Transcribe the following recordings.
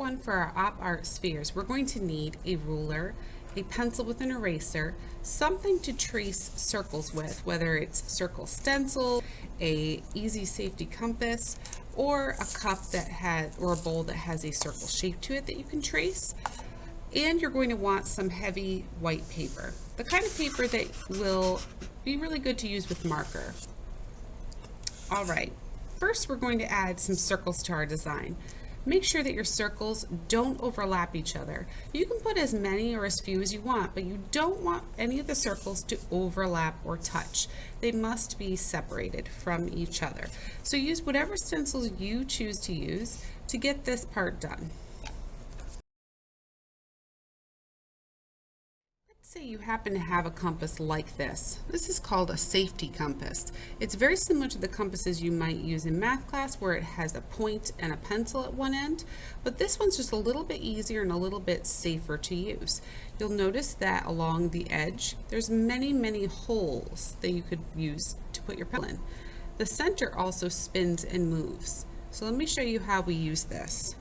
one for our op art spheres, we're going to need a ruler, a pencil with an eraser, something to trace circles with, whether it's circle stencil, a easy safety compass, or a cup that has, or a bowl that has a circle shape to it that you can trace. And you're going to want some heavy white paper, the kind of paper that will be really good to use with marker. All right, first we're going to add some circles to our design. Make sure that your circles don't overlap each other. You can put as many or as few as you want, but you don't want any of the circles to overlap or touch. They must be separated from each other. So use whatever stencils you choose to use to get this part done. Say you happen to have a compass like this. This is called a safety compass. It's very similar to the compasses you might use in math class where it has a point and a pencil at one end, but this one's just a little bit easier and a little bit safer to use. You'll notice that along the edge, there's many holes that you could use to put your pencil in. The center also spins and moves. So let me show you how we use this.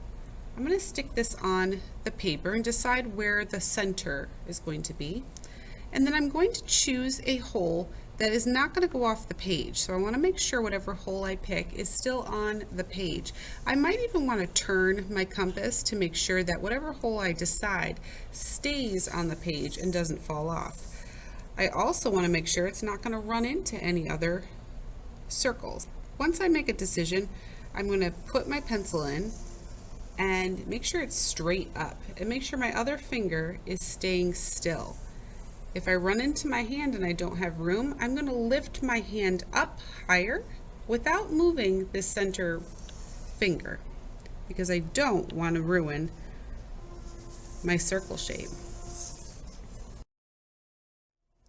I'm going to stick this on the paper and decide where the center is going to be. And then I'm going to choose a hole that is not going to go off the page. So I want to make sure whatever hole I pick is still on the page. I might even want to turn my compass to make sure that whatever hole I decide stays on the page and doesn't fall off. I also want to make sure it's not going to run into any other circles. Once I make a decision, I'm going to put my pencil in and make sure it's straight up and make sure my other finger is staying still. If I run into my hand and I don't have room, I'm going to lift my hand up higher without moving this center finger because I don't want to ruin my circle shape.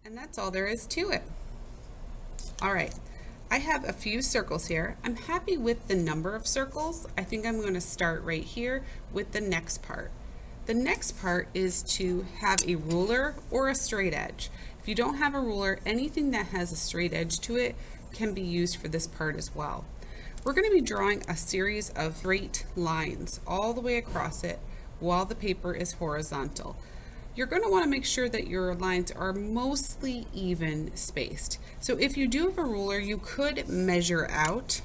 And that's all there is to it. All right. I have a few circles here. I'm happy with the number of circles. I think I'm going to start right here with the next part. The next part is to have a ruler or a straight edge. If you don't have a ruler, anything that has a straight edge to it can be used for this part as well. We're going to be drawing a series of straight lines all the way across it while the paper is horizontal. You're going to want to make sure that your lines are mostly even spaced. So if you do have a ruler, you could measure out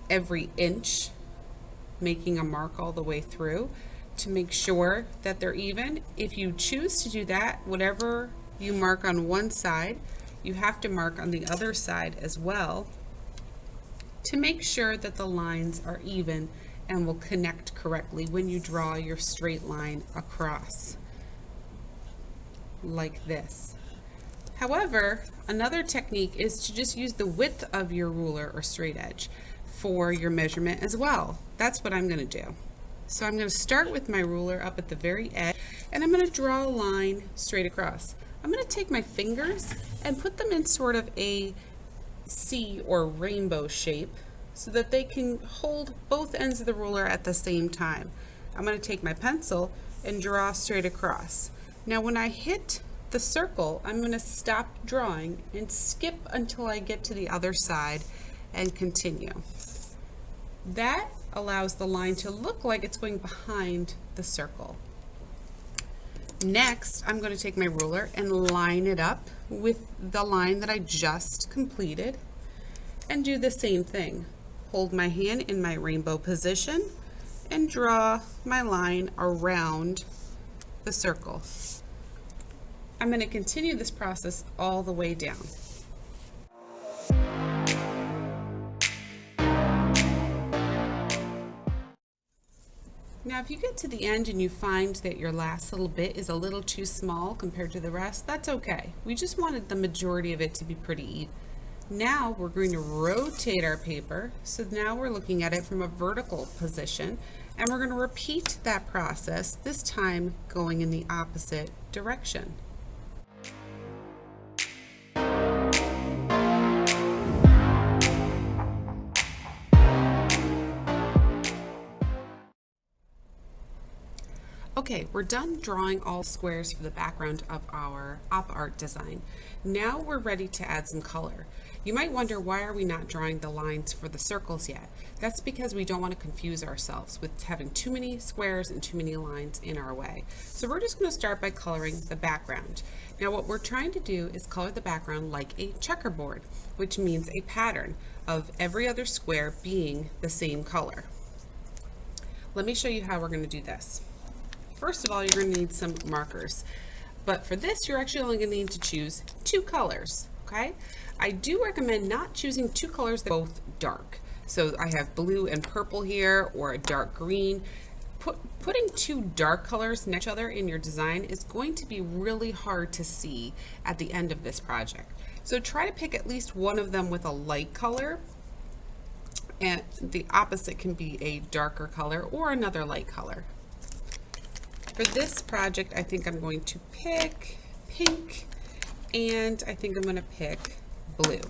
every inch, making a mark all the way through to make sure that they're even. If you choose to do that, whatever you mark on one side, you have to mark on the other side as well to make sure that the lines are even and will connect correctly when you draw your straight line across. Like this. However, another technique is to just use the width of your ruler or straight edge for your measurement as well. That's what I'm going to do. So I'm going to start with my ruler up at the very edge and I'm going to draw a line straight across. I'm going to take my fingers and put them in sort of a C or rainbow shape so that they can hold both ends of the ruler at the same time. I'm going to take my pencil and draw straight across. Now when I hit the circle, I'm going to stop drawing and skip until I get to the other side and continue. That allows the line to look like it's going behind the circle. Next, I'm going to take my ruler and line it up with the line that I just completed and do the same thing. Hold my hand in my rainbow position and draw my line around the circle. I'm going to continue this process all the way down. Now if you get to the end and you find that your last little bit is a little too small compared to the rest, that's okay. We just wanted the majority of it to be pretty even. Now we're going to rotate our paper, so now we're looking at it from a vertical position, and we're going to repeat that process, this time going in the opposite direction. Okay, we're done drawing all squares for the background of our op art design. Now we're ready to add some color. You might wonder, why are we not drawing the lines for the circles yet? That's because we don't want to confuse ourselves with having too many squares and too many lines in our way. So we're just going to start by coloring the background. Now what we're trying to do is color the background like a checkerboard, which means a pattern of every other square being the same color. Let me show you how we're going to do this. First of all, you're going to need some markers, but for this you're actually only going to need to choose 2 colors. Okay, I do recommend not choosing 2 colors that are both dark. So I have blue and purple here, or a dark green. Putting 2 dark colors next to each other in your design is going to be really hard to see at the end of this project. So try to pick at least one of them with a light color, and the opposite can be a darker color or another light color. For this project, I think I'm going to pick pink, and I think I'm going to pick blue.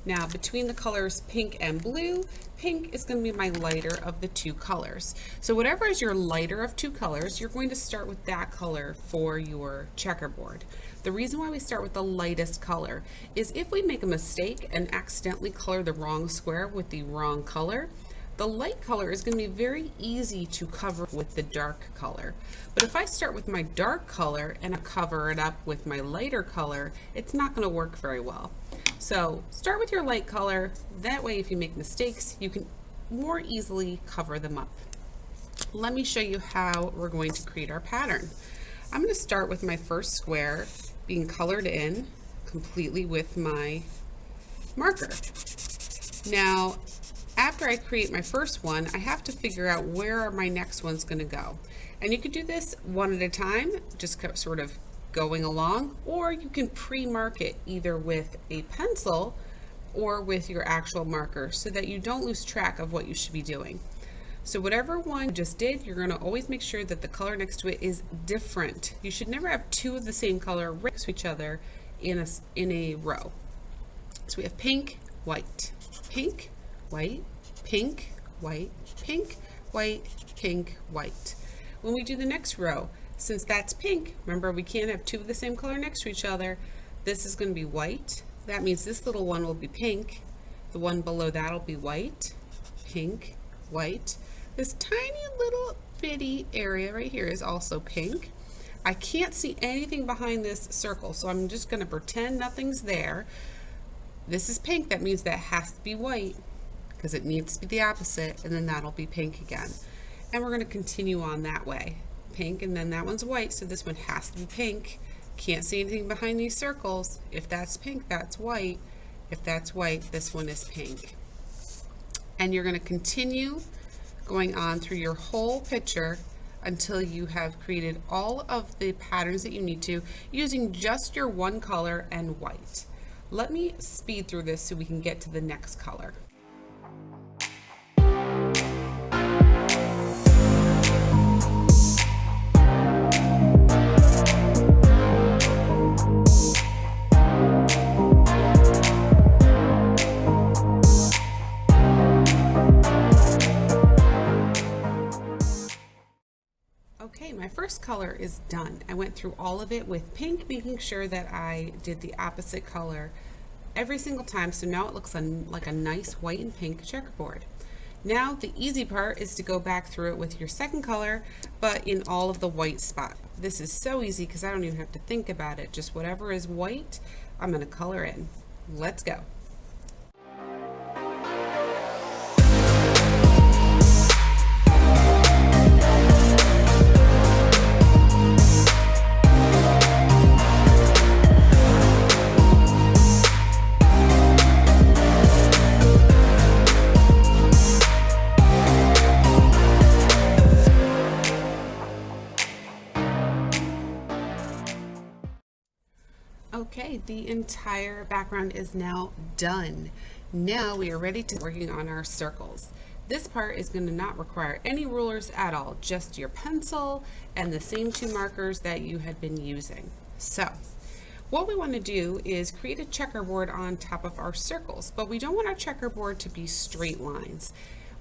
Now, between the colors pink and blue, pink is going to be my lighter of the 2 colors. So whatever is your lighter of 2 colors, you're going to start with that color for your checkerboard. The reason why we start with the lightest color is if we make a mistake and accidentally color the wrong square with the wrong color, the light color is going to be very easy to cover with the dark color. But if I start with my dark color and I cover it up with my lighter color, it's not going to work very well. So start with your light color. That way, if you make mistakes, you can more easily cover them up. Let me show you how we're going to create our pattern. I'm going to start with my first square being colored in completely with my marker. Now, after I create my first one, I have to figure out where are my next ones going to go. And you can do this one at a time, just sort of going along, or you can pre-mark it either with a pencil or with your actual marker so that you don't lose track of what you should be doing. So whatever one you just did, you're going to always make sure that the color next to it is different. You should never have 2 of the same color right next to each other in a row. So we have pink, white, pink, white, pink, white, pink, white, pink, white. When we do the next row, since that's pink, remember we can't have 2 of the same color next to each other, this is going to be white. That means this little one will be pink. The one below that will be white, pink, white. This tiny little bitty area right here is also pink. I can't see anything behind this circle, so I'm just going to pretend nothing's there. This is pink, that means that has to be white, because it needs to be the opposite, and then that'll be pink again. And we're going to continue on that way. Pink, and then that one's white, so this one has to be pink. Can't see anything behind these circles. If that's pink, that's white. If that's white, this one is pink. And you're going to continue going on through your whole picture until you have created all of the patterns that you need to using just your one color and white. Let me speed through this so we can get to the next color. Okay, my first color is done. I went through all of it with pink, making sure that I did the opposite color every single time, so now it looks like a nice white and pink checkerboard. Now the easy part is to go back through it with your second color, but in all of the white spots. This is so easy because I don't even have to think about it. Just whatever is white, I'm going to color in. Let's go. Okay, the entire background is now done. Now we are ready to working on our circles. This part is going to not require any rulers at all, just your pencil and the same 2 markers that you had been using. So what we want to do is create a checkerboard on top of our circles, but we don't want our checkerboard to be straight lines.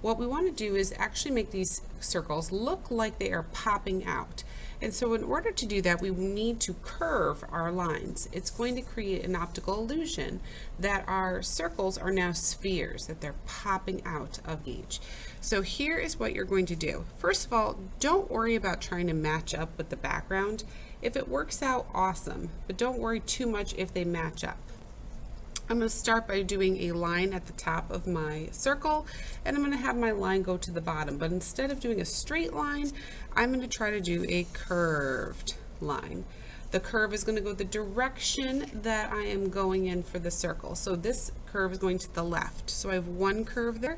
what we want to do is actually make these circles look like they are popping out. And so in order to do that, we need to curve our lines. It's going to create an optical illusion that our circles are now spheres, that they're popping out of each. So here is what you're going to do. First of all, don't worry about trying to match up with the background. If it works out, awesome, but don't worry too much if they match up. I'm going to start by doing a line at the top of my circle, and I'm going to have my line go to the bottom. But instead of doing a straight line, I'm going to try to do a curved line. The curve is going to go the direction that I am going in for the circle. So this curve is going to the left. So I have one curve there.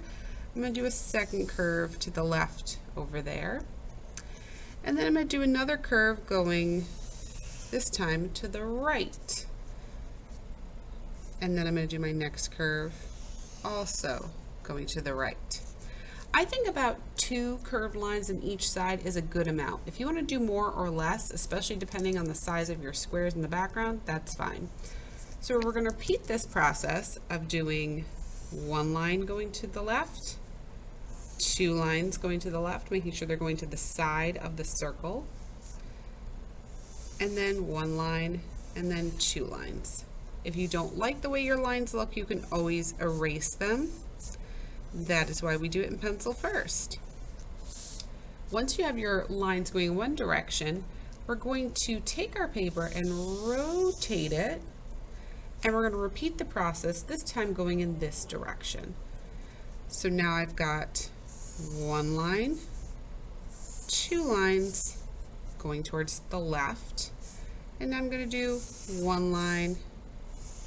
I'm going to do a second curve to the left over there. And then I'm going to do another curve going this time to the right. And then I'm going to do my next curve also going to the right. I think about 2 curved lines in each side is a good amount. If you want to do more or less, especially depending on the size of your squares in the background, that's fine. So we're going to repeat this process of doing 1 line going to the left, 2 lines going to the left, making sure they're going to the side of the circle, and then 1 line, and then 2 lines. If you don't like the way your lines look, you can always erase them. That is why we do it in pencil first. Once you have your lines going in one direction, we're going to take our paper and rotate it, and we're going to repeat the process, this time going in this direction. So now I've got 1 line, 2 lines going towards the left, and I'm going to do 1 line,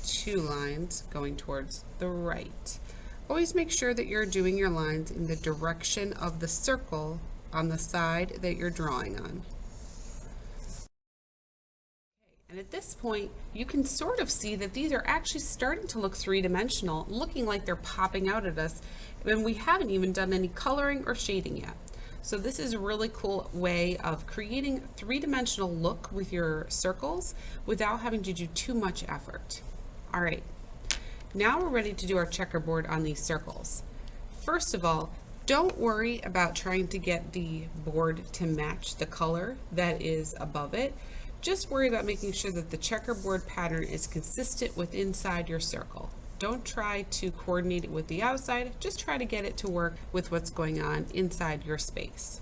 2 lines going towards the right. Always make sure that you're doing your lines in the direction of the circle on the side that you're drawing on. And at this point, you can sort of see that these are actually starting to look 3-dimensional, looking like they're popping out at us, and we haven't even done any coloring or shading yet. So this is a really cool way of creating a 3-dimensional look with your circles without having to do too much effort. All right, now we're ready to do our checkerboard on these circles. First of all, don't worry about trying to get the board to match the color that is above it. Just worry about making sure that the checkerboard pattern is consistent with inside your circle. Don't try to coordinate it with the outside, just try to get it to work with what's going on inside your space.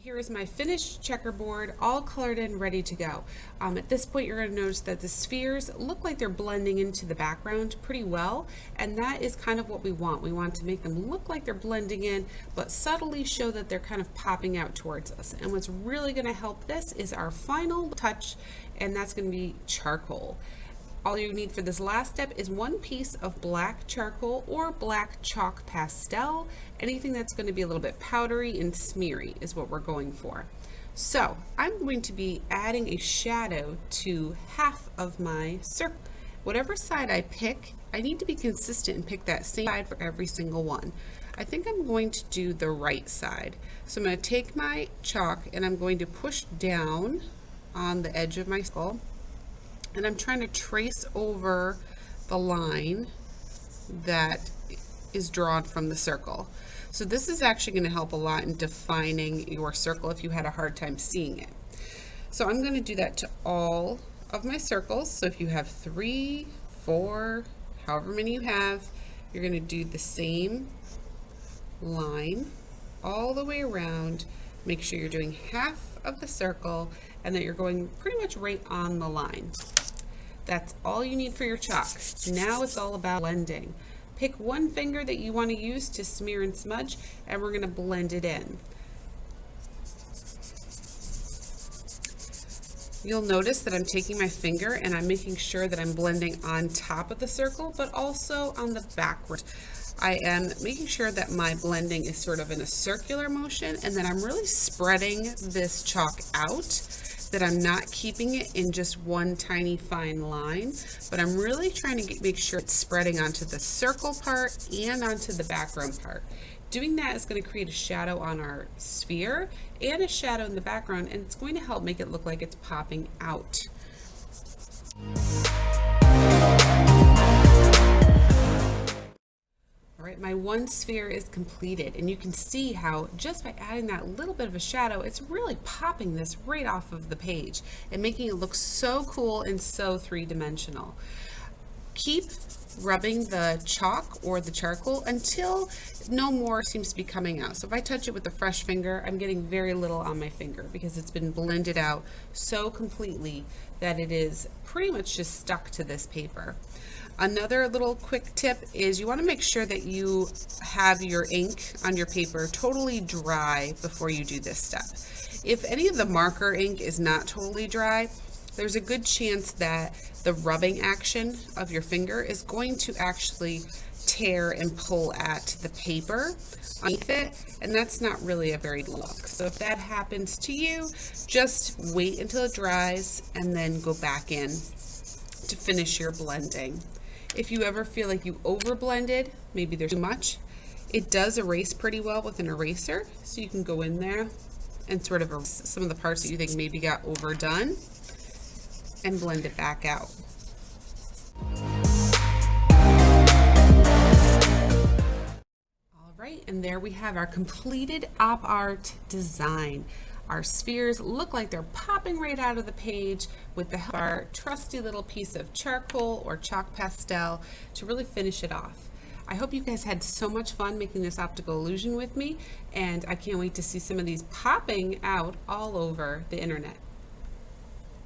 Here is my finished checkerboard, all colored in, ready to go. At this point, you're going to notice that the spheres look like they're blending into the background pretty well, and that is kind of what we want. We want to make them look like they're blending in, but subtly show that they're kind of popping out towards us. And what's really going to help this is our final touch, and that's going to be charcoal. All you need for this last step is 1 piece of black charcoal or black chalk pastel. Anything that's going to be a little bit powdery and smeary is what we're going for. So I'm going to be adding a shadow to half of my circle. Whatever side I pick, I need to be consistent and pick that same side for every single one. I think I'm going to do the right side. So I'm going to take my chalk and I'm going to push down on the edge of my skull. And I'm trying to trace over the line that is drawn from the circle. So this is actually going to help a lot in defining your circle if you had a hard time seeing it. So I'm going to do that to all of my circles. So if you have 3, 4, however many you have, you're going to do the same line all the way around. Make sure you're doing half of the circle and that you're going pretty much right on the line. That's all you need for your chalk. Now it's all about blending. Pick one finger that you want to use to smear and smudge, and we're going to blend it in. You'll notice that I'm taking my finger and I'm making sure that I'm blending on top of the circle, but also on the backward. I am making sure that my blending is sort of in a circular motion, and then I'm really spreading this chalk out, that I'm not keeping it in just one tiny fine line, but I'm really trying to make sure it's spreading onto the circle part and onto the background part. Doing that is going to create a shadow on our sphere and a shadow in the background, and it's going to help make it look like it's popping out. All right, my one sphere is completed, and you can see how just by adding that little bit of a shadow, it's really popping this right off of the page and making it look so cool and so three-dimensional. Keep rubbing the chalk or the charcoal until no more seems to be coming out. So if I touch it with a fresh finger, I'm getting very little on my finger because it's been blended out so completely that it is pretty much just stuck to this paper. Another little quick tip is you want to make sure that you have your ink on your paper totally dry before you do this step. If any of the marker ink is not totally dry, there's a good chance that the rubbing action of your finger is going to actually tear and pull at the paper underneath it, and that's not really a very good look. So if that happens to you, just wait until it dries and then go back in to finish your blending. If you ever feel like you over blended, maybe there's too much, it does erase pretty well with an eraser, so you can go in there and sort of erase some of the parts that you think maybe got overdone and blend it back out. All right, and there we have our completed op art design. Our spheres look like they're popping right out of the page with the help of our trusty little piece of charcoal or chalk pastel to really finish it off. I hope you guys had so much fun making this optical illusion with me, and I can't wait to see some of these popping out all over the internet.